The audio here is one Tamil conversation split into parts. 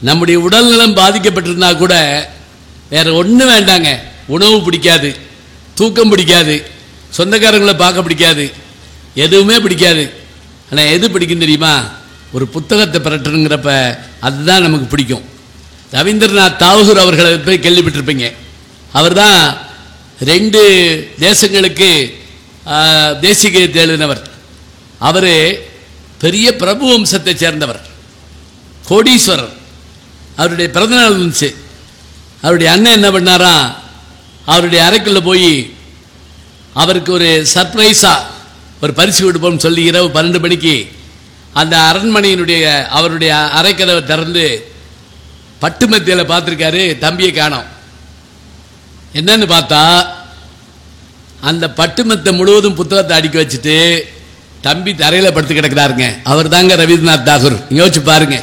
நம்முடைய உடல்நலம் பாதிக்கப்பட்டிருந்தா கூட வேற ஒன்றும் வேண்டாங்க. உணவு பிடிக்காது, தூக்கம் பிடிக்காது, சொந்தக்காரங்களை பார்க்க பிடிக்காது, எதுவுமே பிடிக்காது. ஆனால் எது பிடிக்கும் தெரியுமா? ஒரு புத்தகத்தை பிரட்டுங்கிறப்ப அதுதான் நமக்கு பிடிக்கும். ரவீந்திரநாத் தாகூர் அவர்களை போய் கேள்விப்பட்டிருப்பீங்க. அவர் தான் 2 தேசங்களுக்கு தேசிய கீதத்தை எழுதினவர். அவர் பெரிய பிரபு வம்சத்தை சேர்ந்தவர், கோடீஸ்வரர். அவருடைய பிறந்தநாள் இருந்துச்சு. அவருடைய அண்ணன் என்ன பண்ணாரா, அவருடைய அறைக்குள்ள போய் அவருக்கு ஒரு சர்ப்ரைஸா ஒரு பரிசு கொடுப்போம்னு சொல்லி இரவு 12 மணிக்கு அந்த அரண்மனையினுடைய அவருடைய அறைக்கதவை திறந்து பட்டு மத்தியில் பார்த்துருக்காரு. தம்பியை காணோம். என்னன்னு பார்த்தா அந்த பட்டுமத்தை முழுவதும் புத்தகத்தை அடுக்கி வச்சுட்டு தம்பி தரையில் படுத்து கிடக்கிறாருங்க. அவர் தாங்க ரவீந்திரநாத் தாகூர். யோசிச்சு பாருங்க.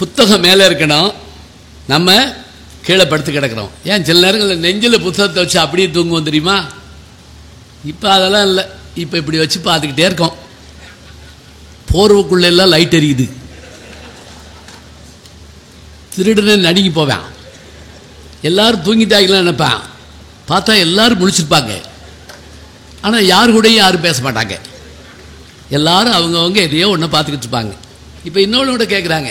புத்தகம் மேலே இருக்கணும், நம்ம கீழே படுத்து கிடக்கிறோம். ஏன் சில நேரங்களில் நெஞ்சில் புத்தகத்தை வச்சு அப்படியே தூங்குவோம் தெரியுமா? இப்போ அதெல்லாம் இல்லை. இப்போ இப்படி வச்சு பார்த்துக்கிட்டே இருக்கோம். போர்வுக்குள்ள எல்லாம் லைட் எரியுது. திருடனே நடுங்கி போவேன். எல்லாரும் தூங்கிட்டாங்கன்னு நினைப்பேன். பார்த்தா எல்லாரும் முழிச்சிருப்பாங்க. ஆனால் யார் கூடயும் யாரும் பேச மாட்டாங்க. எல்லாரும் அவங்கவுங்க எதையோ ஒன்று பார்த்துக்கிட்டு இருப்பாங்க. இப்போ இன்னொன்று கூட கேட்குறாங்க,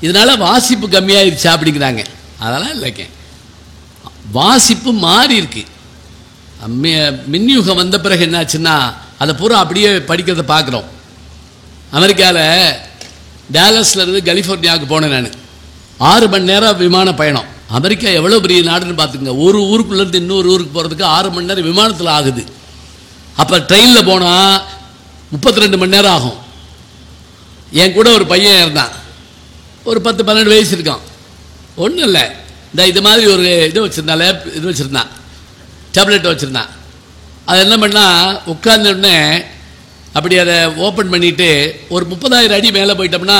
இதனால வாசிப்பு கம்மியாயிருச்சா அப்படிங்கிறாங்க. அதெல்லாம் இல்லைங்க, வாசிப்பு மாறி இருக்கு. மின்யுகம் வந்த பிறகு என்னாச்சுன்னா அதை பூரா அப்படியே படிக்கிறத பார்க்குறோம். அமெரிக்காவில் டேலஸ்ல இருந்து கலிஃபோர்னியாவுக்கு போனேன் நான். 6 மணி நேரம் விமான பயணம். அமெரிக்கா எவ்வளோ பெரிய நாடுன்னு பார்த்துங்க. ஒரு ஊருக்குள்ளேருந்து இன்னொரு ஊருக்கு போகிறதுக்கு 6 மணி நேரம் விமானத்தில் ஆகுது. அப்போ ட்ரெயினில் போனால் 32 மணி நேரம் ஆகும். என் கூட ஒரு பையன் இருந்தான், ஒரு 10-12 வயசு இருக்கான். ஒன்றும் இல்லை, இது மாதிரி ஒரு இது வச்சுருந்தான், இது வச்சுருந்தான், டேப்லெட் வச்சுருந்தான். அது என்ன பண்ணால் உட்கார்ந்த உடனே அப்படி அதை ஓப்பன் பண்ணிவிட்டு ஒரு 30,000 அடி மேலே போயிட்டோம்னா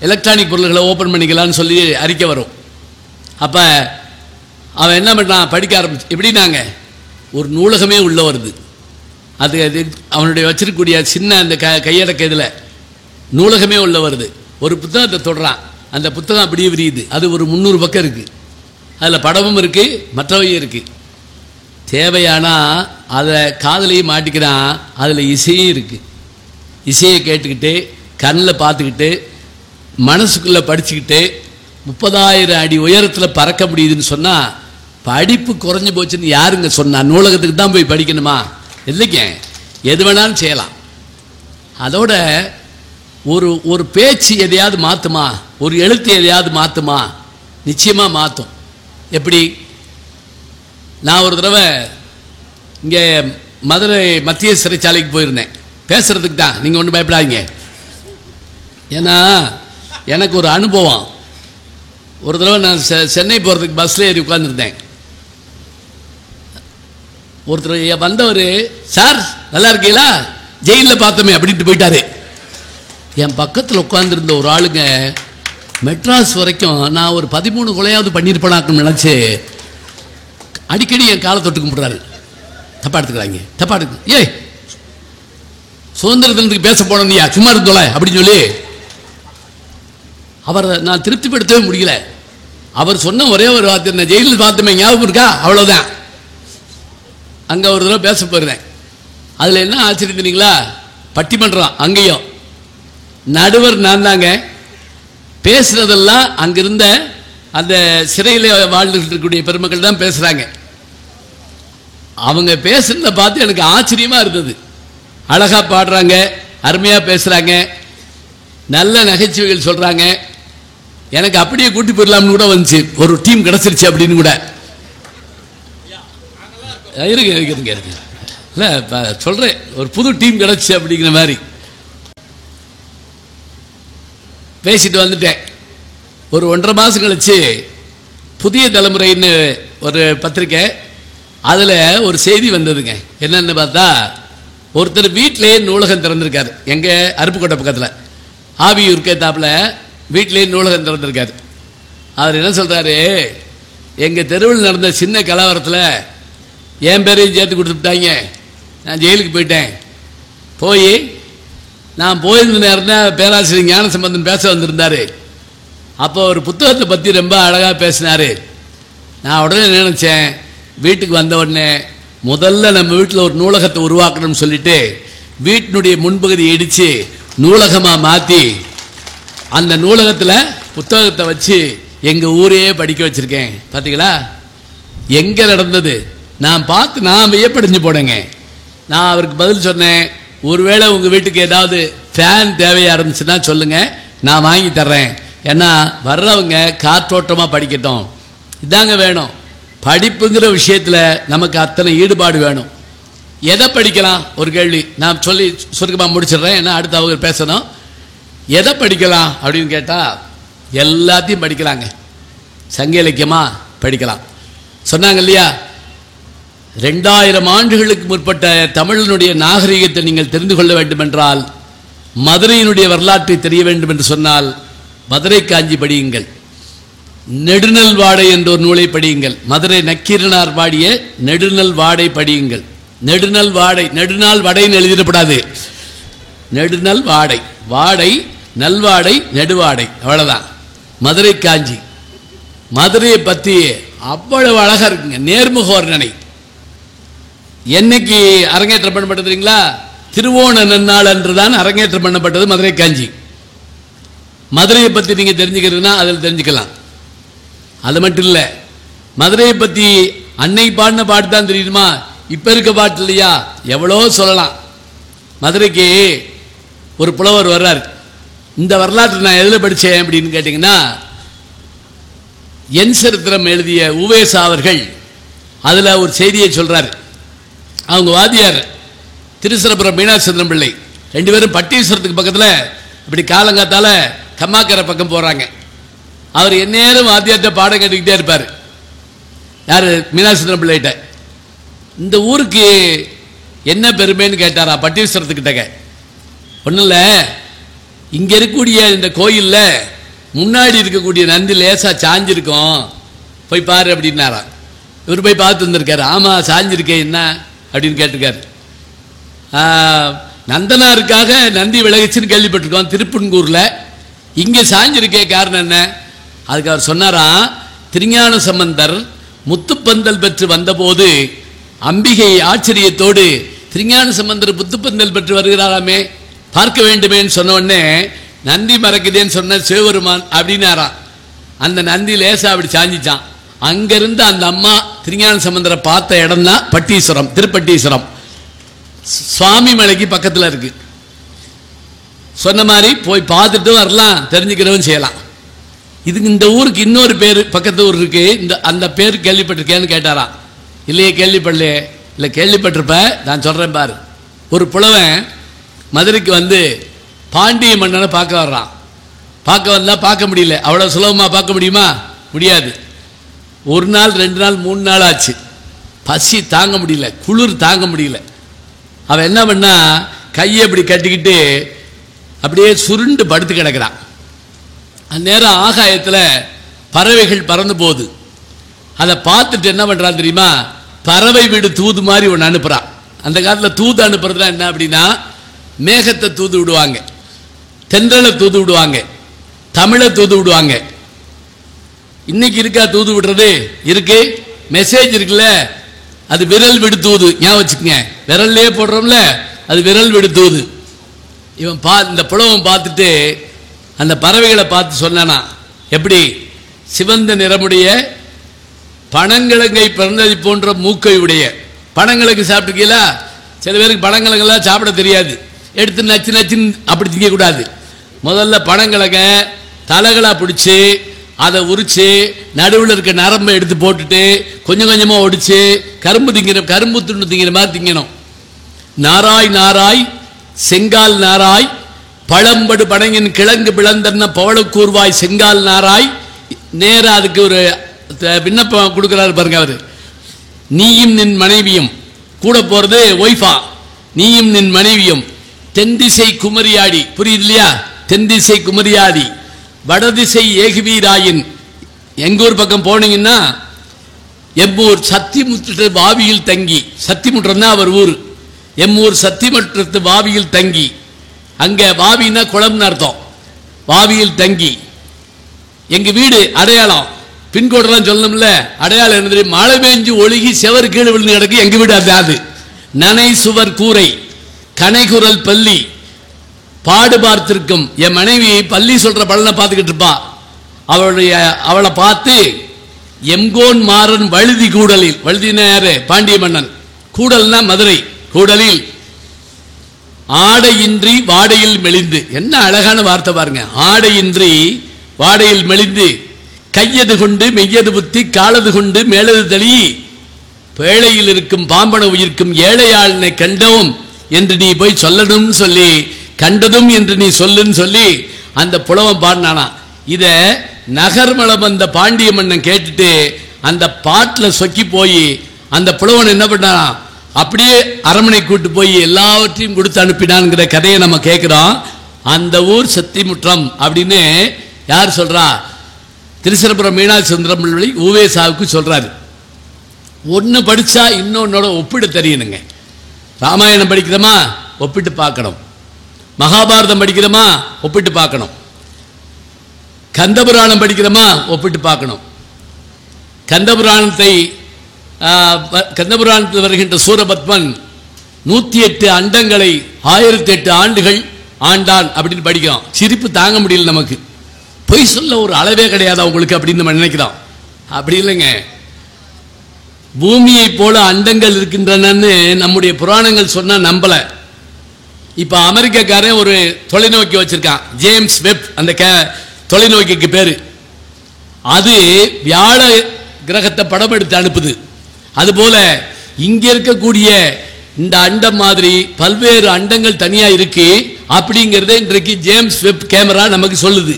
எலக்ட்ரானிக் பொருள்களை ஓப்பன் பண்ணிக்கலான்னு சொல்லி அறிக்கை வரும். அப்போ அவன் என்ன பண்ணான், படிக்க ஆரம்பிச்சு. எப்படின்னாங்க, ஒரு நூலகமே உள்ளே வருது. அது அவனுடைய வச்சிருக்கக்கூடிய சின்ன அந்த கையடக்க இதில் நூலகமே உள்ளே வருது. ஒரு புத்தகத்தை தொடுறான், அந்த புத்தகம் அப்படியே விரியுது. அது ஒரு 300 பக்கம் இருக்குது. அதில் படமும் இருக்குது, மற்றவையும் இருக்குது. தேவையானா அதை காதலையும் மாட்டிக்கிறான். அதில் இசையும் இருக்குது. இசையை கேட்டுக்கிட்டு கண்ணில் பார்த்துக்கிட்டு மனசுக்குள்ளே படிச்சுக்கிட்டு 30,000 அடி உயரத்தில் பறக்க முடியுதுன்னு சொன்னால் படிப்பு குறைஞ்சி போச்சுன்னு யாருங்க சொன்னா? நூலகத்துக்கு தான் போய் படிக்கணுமா? இல்லைங்க, எது வேணாலும் செய்யலாம். அதோட ஒரு பேச்சு எதையாவது மாற்றுமா? ஒரு எழுத்து எதையாவது மாற்றுமா? நிச்சயமாக மாற்றும். எப்படி? நான் ஒரு தடவை இங்கே மதுரை மத்திய சிறைச்சாலைக்கு போயிருந்தேன் பேசுறதுக்கு தான். நீங்கள் ஒன்றும் பயப்படாதீங்க. ஏன்னா எனக்கு ஒரு அனுபவம். ஒரு தடவை நான் சென்னை போகிறதுக்கு பஸ்ஸில் ஏறி உட்காந்துருந்தேன். ஒருத்தர் வந்தவர், சார் நல்லா இருக்கீங்களா, ஜெயிலில் பார்த்தோமே அப்படின்ட்டு போயிட்டாரு. என் பக்கத்தில் உட்காந்துருந்த ஒரு ஆளுங்க மெட்ராஸ் வரைக்கும் நான் ஒரு 13 கொலையாவது பண்ணியிருப்பேனாக்குன்னு நினச்சி அடிக்கடி என் காலை தொட்டு கும்பிட்றாரு. தப்பா எடுத்துக்கிறாங்க, தப்பா எடுத்து, ஏய் சுதந்திர தினத்துக்கு பேச போனோம்யா, சும்மா இருந்தோல அப்படின்னு சொல்லி அவரை நான் திருப்திப்படுத்தவே முடியல. அவர் சொன்ன ஒரே ஒரு வார்த்தை, நான் ஜெயிலில் பார்த்தோமே ஞாபகம் இருக்கா, அவ்வளோதான். அங்கே ஒரு தடவை பேச போயிருந்தேன். அதில் என்ன ஆச்சரியம் தெரியுங்களா? பட்டிமன்றம். அங்கேயும் நடுவர் நான் தாங்க. பேசுறதெல்லாம் அங்கிருந்த அந்த சிறையில் வாழ்ந்துட்டு இருக்கக்கூடிய பெருமக்கள் தான் பேசுகிறாங்க. அவங்க பேசுறத பார்த்து எனக்கு ஆச்சரியமாக இருந்தது. அழகாக பாடுறாங்க, அருமையாக பேசுகிறாங்க, நல்ல நகைச்சுவைகள் சொல்கிறாங்க. எனக்கு அப்படியே கூட்டி போயிடலாம்னு கூட வந்துச்சு. ஒரு டீம் கிடச்சிருச்சு அப்படின்னு கூட இருக்கு இல்லை சொல்கிறேன். ஒரு புது டீம் கிடச்சி அப்படிங்கிற மாதிரி பேசிட்டு வந்துட்டேன். ஒரு 1.5 மாதம் கழிச்சு புதிய தலைமுறைன்னு ஒரு பத்திரிக்கை, அதில் ஒரு செய்தி வந்ததுங்க. என்னென்னு பார்த்தா, ஒருத்தர் வீட்டிலே நூலகம் திறந்திருக்காரு. எங்கள் அருப்புக்கோட்டை பக்கத்தில் ஆவியூருக்கு தாப்பில் வீட்டிலே நூலகம் திறந்திருக்காரு. அவர் என்ன சொல்கிறாரு, எங்கள் தெருவில் நடந்த சின்ன கலவரத்தில் என் பேரையும் சேர்த்து கொடுத்துட்டாங்க. நான் ஜெயிலுக்கு போயிட்டேன். நான் போயிருந்த நேரம் தான் பேராசிரியர் ஞானசம்பந்தன் பேச வந்திருந்தார். அப்போ ஒரு புத்தகத்தை பற்றி ரொம்ப அழகாக பேசினார். நான் உடனே நினச்சேன், வீட்டுக்கு வந்த உடனே முதல்ல நம்ம வீட்டில் ஒரு நூலகத்தை உருவாக்கணும்னு சொல்லிட்டு வீட்டினுடைய முன்பகுதியை இடித்து நூலகமாக மாற்றி அந்த நூலகத்தில் புத்தகத்தை வச்சு எங்கள் ஊரையே படிக்க வச்சுருக்கேன். பார்த்தீங்களா எங்கே நடந்தது? நான் பார்த்து நான் வியப்படைஞ்சு போனேங்க. நான் அவருக்கு பதில் சொன்னேன், ஒருவேளை உங்கள் வீட்டுக்கு ஏதாவது ஃபேன் தேவையாக இருந்துச்சுன்னா சொல்லுங்கள், நான் வாங்கி தர்றேன். ஏன்னா வர்றவங்க காற்றோட்டமாக படிக்கட்டும். இதாங்க வேணும். படிப்புங்கிற விஷயத்தில் நமக்கு அத்தனை ஈடுபாடு வேணும். எதை படிக்கலாம்? ஒரு கேள்வி நான் சொல்லி சுருக்கமாக முடிச்சிடுறேன், ஏன்னா அடுத்து அவங்க பேசணும். எதை படிக்கலாம் அப்படின்னு கேட்டால் எல்லாத்தையும் படிக்கலாங்க. சங்க இலக்கியமாக படிக்கலாம். சொன்னாங்க இல்லையா, 2000 ஆண்டுகளுக்கு முற்பட்ட தமிழனுடைய நாகரிகத்தை நீங்கள் தெரிந்து கொள்ள வேண்டும் என்றால், மதுரையினுடைய வரலாற்றை தெரிய வேண்டும் என்று சொன்னால் மதுரை காஞ்சி படியுங்கள். நெடுநல் வாடை என்ற ஒரு நூலை படியுங்கள். மதுரை நக்கீரனார் பாடிய நெடுநல் வாடை படியுங்கள். நெடுநல் வாடை, நெடுநாள் வடைன்னு எழுதிடப்படாது, நெடுநல் வாடை, வாடை நல்வாடை நெடுவாடை, அவ்வளோதான். மதுரை காஞ்சி, மதுரையை பற்றி அவ்வளவு அழகாக இருக்குங்க. நேர்முக வர்ணனை. என்னைக்கு அரங்கேற்றம் பண்ணப்பட்டதுங்களா? திருவோண நன்னாள் அன்று தான் அரங்கேற்றம் பண்ணப்பட்டது மதுரை காஞ்சி. மதுரையை பற்றி நீங்கள் தெரிஞ்சுக்கிறதுனா அதில் தெரிஞ்சுக்கலாம். அது மட்டும் இல்லை, மதுரையை பற்றி அன்னை பாடின பாட்டு தான் தெரியுமா, இப்போ இருக்க பாட்டு இல்லையா? எவ்வளோ சொல்லலாம். மதுரைக்கு ஒரு புலவர் வர்றார். இந்த வரலாற்றை நான் எதில் படித்தேன் அப்படின்னு கேட்டிங்கன்னா, என் சரித்திரம் எழுதிய உவேசா அவர்கள் அதில் ஒரு செய்தியை சொல்கிறார். அவங்க வாத்தியார் திருச்சிரபுரம் மீனாட்சிச்சந்திரன் பிள்ளை, 2 பேரும் பட்டீஸ்வரத்துக்கு பக்கத்தில் இப்படி காலங்காத்தால் கம்மாக்கரை பக்கம் போகிறாங்க. அவர் எந்நேரம் வாத்தியார்கிட்ட பாடம் கேட்டுக்கிட்டே இருப்பார். யார்? மீனாட்சிச்சந்திரன் பிள்ளைகிட்ட. இந்த ஊருக்கு என்ன பெருமைன்னு கேட்டாரா பட்டீஸ்வரத்துக்கிட்டக்க. ஒன்றும் இல்லை, இங்கே இருக்கக்கூடிய இந்த கோயிலில் முன்னாடி இருக்கக்கூடிய நந்தி லேசாக சாஞ்சிருக்கோம், போய் பாரு அப்படின்னாரா. இவர் போய் பார்த்து வந்திருக்காரு. ஆமாம் சாஞ்சிருக்கேன், என்ன அப்படின்னு கேட்டிருக்காரு. நந்தனாருக்காக நந்தி விலகிச்சுன்னு கேள்விப்பட்டிருக்கோம் திருப்பன்கூரில், இங்கே சாஞ்சிருக்கே காரணம் என்ன? அதுக்கு அவர் சொன்னாராம், திருஞான சம்பந்தர் முத்துப்பந்தல் பெற்று வந்தபோது அம்பிகை ஆச்சரியத்தோடு திருஞான சம்பந்தர் முத்துப்பந்தல் பெற்று வருகிறாராமே, பார்க்க வேண்டுமேன்னு சொன்ன உடனே நந்தி மறக்குதேன்னு சொன்ன சிவபெருமான் அப்படின்னாராம். அந்த நந்தி லேசா அப்படி சாஞ்சிச்சான். அங்கிருந்து அந்த அம்மா திருஞான சம்பந்தரை பார்த்த இடம் தான் பட்டீஸ்வரம், திருப்பட்டீஸ்வரம். சுவாமி மலைக்கு பக்கத்தில் இருக்கு. சொன்ன மாதிரி போய் பார்த்துட்டு வரலாம், தெரிஞ்சுக்கிறவும் செய்யலாம். இதுக்கு இந்த ஊருக்கு இன்னொரு பேர் பக்கத்து ஊர் இருக்கு, இந்த அந்த பேர் கேள்விப்பட்டிருக்கேன்னு கேட்டாராம். இல்லையே கேள்விப்படலையே. இல்லை கேள்விப்பட்டிருப்ப, நான் சொல்கிறேன் பாரு. ஒரு புலவன் மதுரைக்கு வந்து பாண்டிய மன்னனை பார்க்க வர்றான். பார்க்க வந்தால் பார்க்க முடியல, அவ்வளோ சுலபமாக பார்க்க முடியுமா? முடியாது. 1 நாள் 2 நாள் 3 நாள் ஆச்சு. பசி தாங்க முடியல, குளிர் தாங்க முடியல. அவன் என்ன பண்ணா, கையை அப்படி கட்டிக்கிட்டு அப்படியே சுருண்டு படுத்து கிடக்கிறான். அந்நேரம் ஆகாயத்தில் பறவைகள் பறந்து போகுது. அதை பார்த்துட்டு என்ன பண்ணுறான் தெரியுமா, பறவை வீடு தூது மாதிரி ஒன்று அனுப்புகிறான். அந்த காலத்தில் தூது அனுப்புறதுலாம் என்ன அப்படின்னா, மேகத்தை தூது விடுவாங்க, தென்றலை தூது விடுவாங்க, தமிழை தூது விடுவாங்க. இன்னைக்கு இருக்கா தூது விடுறது? இருக்கு. மெசேஜ் இருக்குல்ல, அது விரல் விடு தூது. ஞாபகம் வச்சுக்கங்க, விரல்லே போடுறோம்ல, அது விரல் விடு தூது. இவன் இந்த புலவன் பார்த்துட்டு அந்த பறவைகளை பார்த்து சொன்னானா, எப்படி? சிவந்த நிறமுடைய பனங்கிழங்கை பிறந்தது போன்ற மூக்கை உடைய. பனங்கிழங்கு சாப்பிட்டுக்கீங்களா? சில பேருக்கு பனங்கிழங்கெல்லாம் சாப்பிட தெரியாது, எடுத்து நச்சு நச்சுன்னு அப்படி திங்கக்கூடாது. முதல்ல பனங்கிழங்க தலைகளாக பிடிச்சி அதை உரித்து நடுவில் இருக்க நரம்பை எடுத்து போட்டுட்டு கொஞ்சம் கொஞ்சமாக ஒடிச்சு கரும்பு துண்டு திங்கிற மாதிரி திங்கணும். நாராய் நாராய் செங்கால் நாராய் பழம்படு படங்கின் கிழங்கு பிளந்தன்ன பவளக்கூர்வாய் செங்கால் நாராய். நேராக அதுக்கு ஒரு விண்ணப்பம் கொடுக்குறாரு பாருங்க அவர். நீயும் நின் மனைவியும் கூட போகிறது ஒய்ஃபா, நீயும் நின் மனைவியும் தென்திசை குமரியாடி. புரியுது இல்லையா? தென்திசை குமரியாடி வடதிசை ஏகுவீராயின். எங்கூர் பக்கம் போனீங்கன்னா எம்மூர் சத்திமுற்று வாவியில் தங்கி, சத்திமுற்றம் தான் அவர் ஊர். எம்மூர் சத்திமுற்றத்து வாவியில் தங்கி, அங்கே வாவின்னா குளம்னு அர்த்தம். வாவியில் தங்கி எங்க வீடு அடையாளம் பின்கோடெல்லாம் சொல்லணும்ல. அடையாளம் என்ன தெரியும்? மழை பெஞ்சு ஒழுகி செவர் கீழே விழுந்து கிடக்கு எங்க வீடு. அது நனை சுவர் கூரை கனைகுரல் பள்ளி பாடு பார்த்திருக்கும். என் மனைவி பள்ளி சொல்ற பலனை பார்த்துக்கிட்டு இருப்பா. அவளை பார்த்து எம்கோன் மாறன் வழுதி கூடலில், வழுதினா யாரு? பாண்டிய மன்னன். கூடல்னா மதுரை. கூடலில் ஆடையின்றி வாடையில் மெலிந்து. என்ன அழகான வார்த்தை பாருங்க. ஆடையின்றி வாடையில் மெலிந்து கையது கொண்டு மெய்யது புத்தி காலது கொண்டு மேலது தளி பேழையில் இருக்கும் பாம்பன உயிர்க்கும் ஏழையாளனை கண்டவும் என்று நீ போய் சொல்லணும் சொல்லி கண்டதும் என்று நீ சொல்லுன்னு சொல்லி அந்த புலவன் பாடினானா. இத நகர்மலம் வந்த பாண்டிய மன்னன் கேட்டுட்டு அந்த பாட்டில் சொக்கி போய் அந்த புலவன் என்ன பண்ணானா, அப்படியே அரண்மனை கூட்டு போய் எல்லாவற்றையும் கொடுத்து அனுப்பினான்ங்கிற கதையை நம்ம கேட்கிறோம். அந்த ஊர் சத்திமுற்றம் அப்படின்னு யார் சொல்றா? திருச்சிரபுரம் மீனாட்சி சுந்தரம் பிள்ளை ஊவேசாவுக்கு சொல்றாரு. ஒன்னு படிச்சா இன்னொன்னோட ஒப்பிட்டு தெரியணுங்க. ராமாயணம் படிக்கிறோமா ஒப்பிட்டு பார்க்கணும், மகாபாரதம் படிக்கிறோமா ஒப்பிட்டு பார்க்கணும், கந்தபுராணம் படிக்கிறோமா ஒப்பிட்டு பார்க்கணும். கந்தபுராணத்தில் வருகின்ற சூரபத்மன் 108 அண்டங்களை 1008 ஆண்டுகள் ஆண்டான் அப்படின்னு படிக்கிறோம். சிரிப்பு தாங்க முடியல நமக்கு. பொய் சொல்ல ஒரு அளவே கிடையாது அவங்களுக்கு அப்படின்னு நம்ம நினைக்கிறோம். அப்படி இல்லைங்க. பூமியை போல அண்டங்கள் இருக்கின்றனன்னு நம்முடைய புராணங்கள் சொன்னா நம்பல. இப்ப அமெரிக்காக்காரன் ஒரு தொலைநோக்கி வச்சிருக்கான், ஜேம்ஸ் வெப். அந்த தொலைநோக்கிக்கு பேரு. அது வியாழ கிரகத்தை படம் எடுத்து அனுப்புது. அதுபோல இங்க இருக்கக்கூடிய இந்த அண்டம் மாதிரி பல்வேறு அண்டங்கள் தனியா இருக்கு அப்படிங்கறத இன்றைக்கு ஜேம்ஸ் வெப் கேமரா நமக்கு சொல்லுது.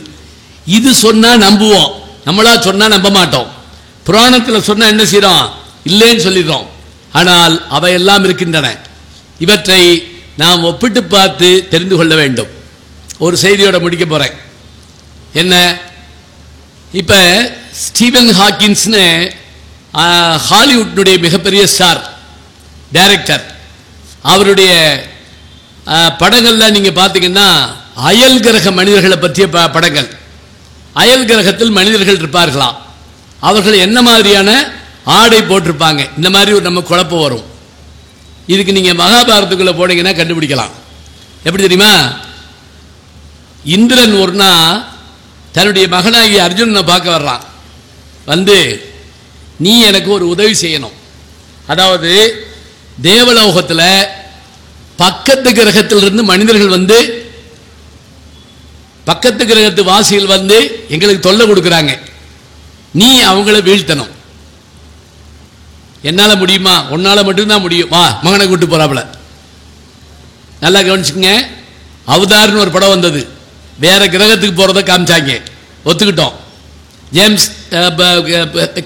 இது சொன்னா நம்புவோம், நம்மளா சொன்னா நம்ப மாட்டோம். புராணத்தில் சொன்னா என்ன செய்யறோம்? இல்லைன்னு சொல்லிடுறோம். ஆனால் அவையெல்லாம் இருக்கின்றன. இவற்றை நாம் ஒப்பிட்டு பார்த்து தெரிந்து கொள்ள வேண்டும். ஒரு செய்தியோட முடிக்க போறேன். என்ன? இப்ப ஸ்டீவன் ஹாக்கின்ஸ்னு ஹாலிவுட்னுடைய மிகப்பெரிய ஸ்டார் டைரக்டர். அவருடைய படங்கள்ல நீங்க பார்த்தீங்கன்னா அயல் கிரக மனிதர்களை பற்றிய படங்கள். அயல் கிரகத்தில் மனிதர்கள் இருப்பார்களாம். அவர்கள் என்ன மாதிரியான ஆடை போட்டிருப்பாங்க, இந்த மாதிரி ஒரு நம்ம குழப்பம் வரும். இதுக்கு நீங்க மகாபாரதத்துக்குள்ள போனீங்கன்னா கண்டுபிடிக்கலாம். எப்படி தெரியுமா? இந்திரன் ஒரு நாள் தன்னுடைய மகனாகி அர்ஜுனனை பார்க்க வர்றான். வந்து நீ எனக்கு ஒரு உதவி செய்யணும். அதாவது தேவலோகத்தில் பக்கத்து கிரகத்திலிருந்து மனிதர்கள் வந்து பக்கத்து கிரகத்து வாசிகள் வந்து எங்களுக்கு தொல்லை கொடுக்குறாங்க, நீ அவங்கள வீழ்த்தணும். என்னால முடியுமா? உன்னால மட்டும்தான் முடியும். வா, மகனை கூட்டு போறாப்புல. நல்லா கவனிச்சுங்க. அவதார்னு ஒரு படம் வந்தது, வேற கிரகத்துக்கு போறதை காமிச்சாங்க, ஒத்துக்கிட்டோம். ஜேம்ஸ்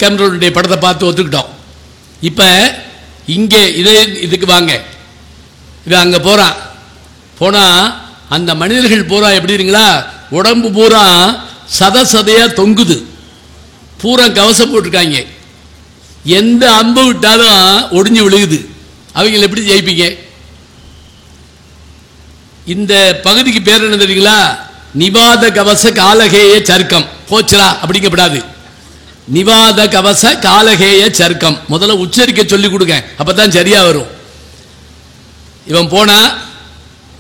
கேமரனுடைய படத்தை பார்த்து ஒத்துக்கிட்டோம். இப்ப இங்கே இதுக்கு வாங்க. இவன் அங்க போறான். போனா அந்த மனிதர்கள் பூரா எப்படி இருங்களா, உடம்பு பூரா சதையா தொங்குது, பூரா கவசம் போட்டிருக்காங்க. எந்த அம்பு விட்டாலும் ஒடிஞ்சு விழுகுது. அவங்க எப்படி ஜெயிப்பீங்க? இந்த பகுதிக்கு பேர் என்ன தெரியுங்களா? நிவாத கவச காலகேய சர்க்கம். போச்சுரா அப்படிங்கப்படாது. நிவாத கவச காலகேய சர்க்கம். முதல்ல உச்சரிக்க சொல்லி கொடுங்க, அப்பதான் சரியா வரும். இவன் போனா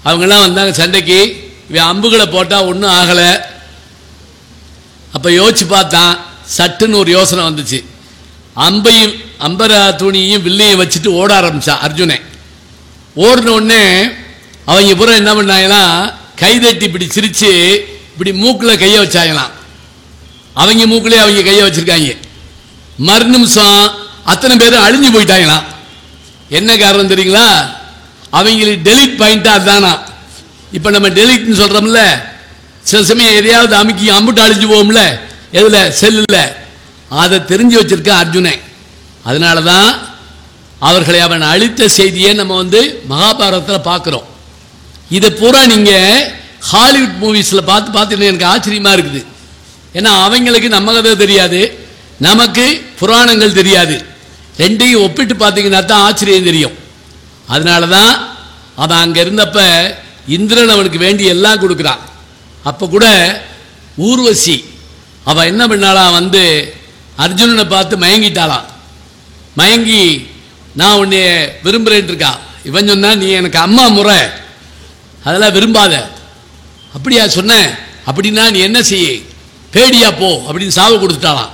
அவங்கெல்லாம் வந்தாங்க சண்டைக்கு. இவன் அம்புகளை போட்டா ஒன்றும் ஆகல. அப்ப யோசிச்சு பார்த்தான். சட்டுன்னு ஒரு யோசனை வந்துச்சு. அம்பையும் அம்பரா துணியையும் வில்லையும் வச்சுட்டு ஓட ஆரம்பிச்சான் அர்ஜுனன். ஓடின உடனே அவங்க பூரா என்ன பண்ணாங்கன்னா கைதட்டி இப்படி சிரிச்சு இப்படி மூக்கில் கையை வச்சாங்களாம். அவங்க மூக்கிலே அவங்க கையை வச்சிருக்காங்க. மறு நிமிஷம் அத்தனை பேரும் அழிஞ்சு போயிட்டாங்களாம். என்ன காரணம் தெரியுங்களா? அவங்களுக்கு டெலிட் பாயிண்டா அதுதானா. இப்ப நம்ம டெலிட்னு சொல்றோம்ல, சில சமயம் எதையாவது அமுக்கி அம்புட்டு அழிஞ்சு போவோம்ல, எதுல? செல்லுல. அதை தெரிஞ்சு வச்சிருக்க அர்ஜுனன். அதனாலதான் அவர்களை அவன் அழித்த செய்தியை நம்ம வந்து மகாபாரதத்தில் பார்க்கிறோம். இதை பூரா நீங்க ஹாலிவுட் மூவிஸ்ல பார்த்து எனக்கு ஆச்சரியமா இருக்குது. ஏன்னா அவங்களுக்கு நம்ம கதை தெரியாது, நமக்கு புராணங்கள் தெரியாது. ரெண்டையும் ஒப்பிட்டு பார்த்தீங்கன்னா தான் ஆச்சரியம் தெரியும். அதனாலதான் அவன் அங்க இருந்தப்ப இந்திரன் அவனுக்கு வேண்டி எல்லாம் கொடுக்குறான். அப்ப கூட ஊர்வசி அவள் என்ன பண்ணாலாம், வந்து அர்ஜுனனை பார்த்து மயங்கிட்டாளாம். மயங்கி நான் உன்னைய விரும்புகிறேன் இருக்கா. இவன் சொன்னா நீ எனக்கு அம்மா முறை, அதெல்லாம் விரும்பாத. அப்படியா சொன்னேன், அப்படின்னா நீ என்ன செய்ய, பேடியா போ அப்படின்னு சாவு கொடுத்துட்டாளாம்.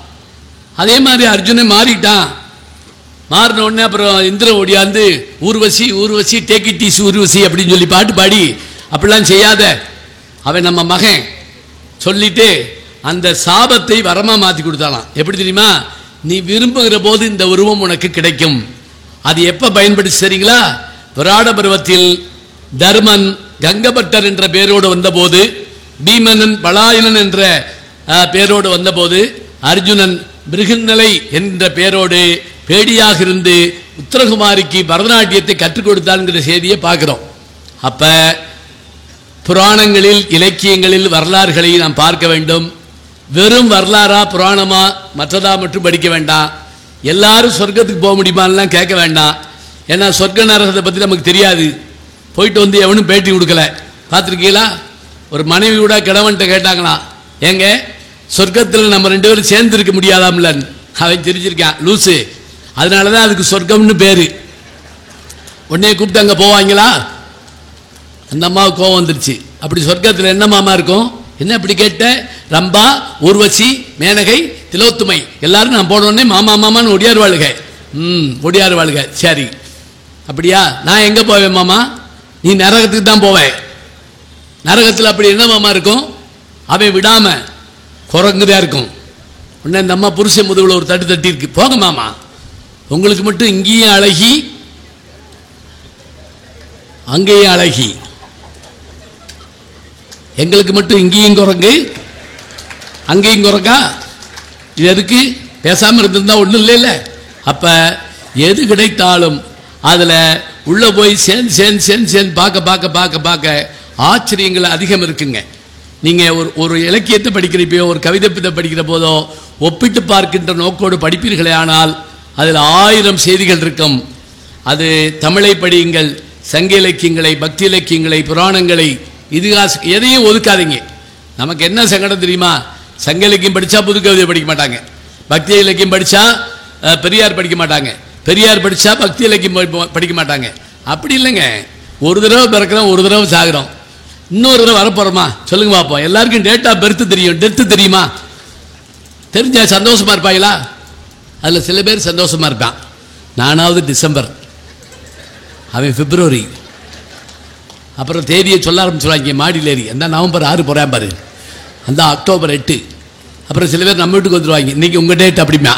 அதே மாதிரி அர்ஜுனன் மாறிட்டான். மாறின உடனே அப்புறம் இந்திரன் ஓடியாந்து Urvashi Urvashi take it easy Urvashi அப்படின்னு சொல்லி பாட்டு பாடி அப்படிலாம் செய்யாத, அவன் நம்ம மகன் சொல்லிட்டு அந்த சாபத்தை வரமா மாற்றி கொடுத்தாலாம். எப்படி தெரியுமா, நீ விரும்புகிற போது இந்த உருவம் உனக்கு கிடைக்கும். அது எப்ப பயன்படுத்தி சரிங்களா, விராட பருவத்தில் தர்மன் கங்கபட்டர் என்ற பெயரோடு வந்தபோது, பீமனன் பலாயனன் என்ற பெயரோடு வந்தபோது, அர்ஜுனன் மிருகநிலை என்ற பெயரோடு பேடியாக இருந்து உத்தரகுமாரிக்கு பரதநாட்டியத்தை கற்றுக் கொடுத்தான்ங்கிற செய்தியை பார்க்கிறோம். அப்ப புராணங்களில் இலக்கியங்களில் வரலாறுகளை நாம் பார்க்க வேண்டும். வெறும் வரலாறா புராணமா மற்றதா மட்டும் படிக்க வேண்டாம். எல்லாரும் சொர்க்கத்துக்கு போக முடியுமான்லாம் கேட்க வேண்டாம். ஏன்னா சொர்க்க நரகத்தை பற்றி நமக்கு தெரியாது. போயிட்டு வந்து எவனும் பேட்டி கொடுக்கல. பார்த்துருக்கீங்களா, ஒரு மனைவி கூட கிழவன்ட்ட கேட்டாங்களாம், ஏங்க சொர்க்கத்தில் நம்ம 2 பேரும் சேர்ந்து இருக்க முடியாதாம்லன்னு. அவன் தெரிஞ்சிருக்கான் லூசு, அதனால தான் அதுக்கு சொர்க்கம்னு பேரு. உடனே கூப்பிட்டு அங்கே போவாங்களா, அந்த அம்மாவுக்கு கோவம் வந்துருச்சு. அப்படி சொர்க்கத்தில் என்ன மாமா இருக்கும், என்ன இப்படி கேட்ட, ரம்பா ஊர்வசி மேனகை திலோத்துமை எல்லாரும் நான் போனோடனே மாமா மாமான்னு ஒடியார் வாழ்க. ஒடியார் வாழ்க. சரி அப்படியா, நான் எங்கே போவேன் மாமா, நீ நரகத்துக்கு தான் போவேன். நரகத்தில் அப்படி என்ன மாமா இருக்கும், அவன் விடாம குரங்குதான் இருக்கும். உடனே இந்த அம்மா புருஷன் முதுகுல ஒரு தட்டு தட்டி இருக்கு, போங்க மாமா, உங்களுக்கு மட்டும் இங்கேயும் அழகி அங்கேயும் அழகி, எங்களுக்கு மட்டும் இங்கேயும் குரங்கு அங்கேயும் குரங்கா, இது எதுக்கு பேசாம இருந்திருந்தா ஒன்றும் இல்லை இல்லை. அப்ப எது கிடைத்தாலும் அதுல உள்ள போய் சேர்ந்து சேர்ந்து சேர்ந்து சேர்ந்து பார்க்க பார்க்க பார்க்க பார்க்க ஆச்சரியங்கள் அதிகம் இருக்குங்க. நீங்க ஒரு இலக்கியத்தை படிக்கிறப்போ ஒரு கவிதை படிக்கிற போதோ ஒப்பிட்டு பார்க்கின்ற நோக்கோடு படிப்பீர்களே ஆனால் அதில் 1000 செய்திகள் இருக்கும். அது தமிழை படியுங்கள், சங்க இலக்கியங்களை, பக்தி இலக்கியங்களை, புராணங்களை, இதிகாச எதையும் ஒதுக்காதீங்க. நமக்கு என்ன சங்கடம் தெரியுமா, சங்க இலக்கியம் படித்தா புது கவிதை படிக்க மாட்டாங்க, பக்தி இலக்கியம் படித்தா பெரியார் படிக்க மாட்டாங்க, பெரியார் படித்தா பக்தி இலக்கியம் படிக்க மாட்டாங்க. அப்படி இல்லைங்க, ஒரு தடவை பிறக்கிறோம், ஒரு தடவை சாகிறோம், இன்னொரு தடவை வரப்போகிறோமா சொல்லுங்க பார்ப்போம். எல்லாருக்கும் டேட் ஆஃப் பர்த் தெரியும், டெத்து தெரியுமா, தெரிஞ்சா சந்தோஷமா இருப்பாங்களா? அதில் சில பேர் சந்தோஷமா இருப்பான். நானாவது டிசம்பர், அவன் பிப்ரவரி, அப்புறம் தேதியை சொல்ல ஆரம்பிச்சுருவாங்க மாடியில் ஏறி, அந்த நவம்பர் 6 போகிறேன் பாரு, அந்த அக்டோபர் 8, அப்புறம் சில பேர் நம்ம வீட்டுக்கு வந்துடுவாங்க, இன்னைக்கு உங்கள் டேட் அப்படிமா.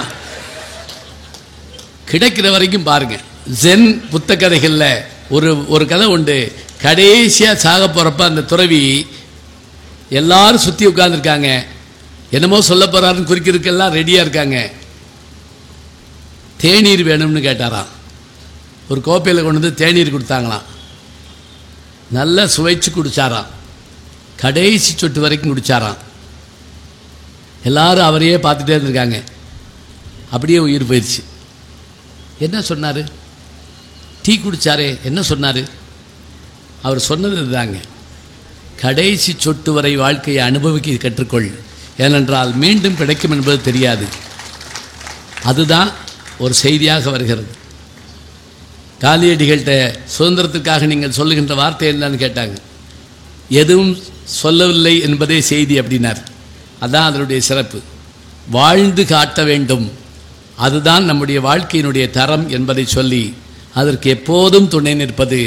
கிடைக்கிற வரைக்கும் பாருங்க. ஜென் புத்த கதைகளில் ஒரு கதை உண்டு. கடைசியாக சாக போகிறப்ப அந்த துறவி எல்லாரும் சுற்றி உட்கார்ந்துருக்காங்க, என்னமோ சொல்ல போகிறாருன்னு குறிக்கிறதுக்கெல்லாம் ரெடியாக இருக்காங்க. தேநீர் வேணும்னு கேட்டாராம். ஒரு கோப்பையில் கொண்டு வந்து தேநீர் கொடுத்தாங்களாம். நல்லா சுவைச்சு குடிச்சாராம், கடைசி சொட்டு வரைக்கும் குடிச்சாராம். எல்லாரும் அவரையே பார்த்துட்டே இருந்திருக்காங்க. அப்படியே உயிர் போயிடுச்சு. என்ன சொன்னார், டீ குடிச்சாரே என்ன சொன்னார், அவர் சொன்னது இதுதாங்க, கடைசி சொட்டு வரை வாழ்க்கையை அனுபவிக்க கற்றுக்கொள், ஏனென்றால் மீண்டும் கிடைக்கும் என்பது தெரியாது. அதுதான் ஒரு செய்தியாக வருகிறது. காந்தியடிகள்கிட்ட சுதந்திரத்துக்காக நீங்கள் சொல்லுகின்ற வார்த்தை என்னன்னு கேட்டாங்க. எதுவும் சொல்லவில்லை என்பதே செய்தி அப்படின்னார். அதான் அதனுடைய சிறப்பு. வாழ்ந்து காட்ட வேண்டும், அதுதான் நம்முடைய வாழ்க்கையினுடைய தரம் என்பதை சொல்லி அதற்கு எப்போதும் துணை நிற்பது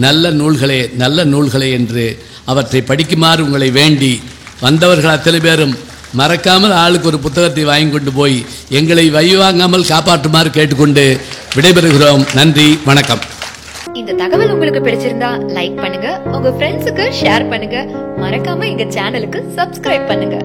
நல்ல நூல்களே நல்ல நூல்களே என்று அவற்றை படிக்குமாறு உங்களை வேண்டி, வந்தவர்கள் அத்தனை பேரும் மறக்காமல் ஆளுக்கு ஒரு புத்தகத்தை வாங்கி கொண்டு போய் எங்களை வைவாங்காமல் காப்பாற்றுமாறு கேட்டுக்கொண்டு விடைபெறுகிறோம். நன்றி, வணக்கம். இந்த தகவல் உங்களுக்கு பிடிச்சிருந்தா லைக் பண்ணுங்க, உங்க ஃப்ரெண்ட்ஸுக்கு ஷேர் பண்ணுங்க, மறக்காம எங்க சேனலுக்கு சப்ஸ்கிரைப் பண்ணுங்க.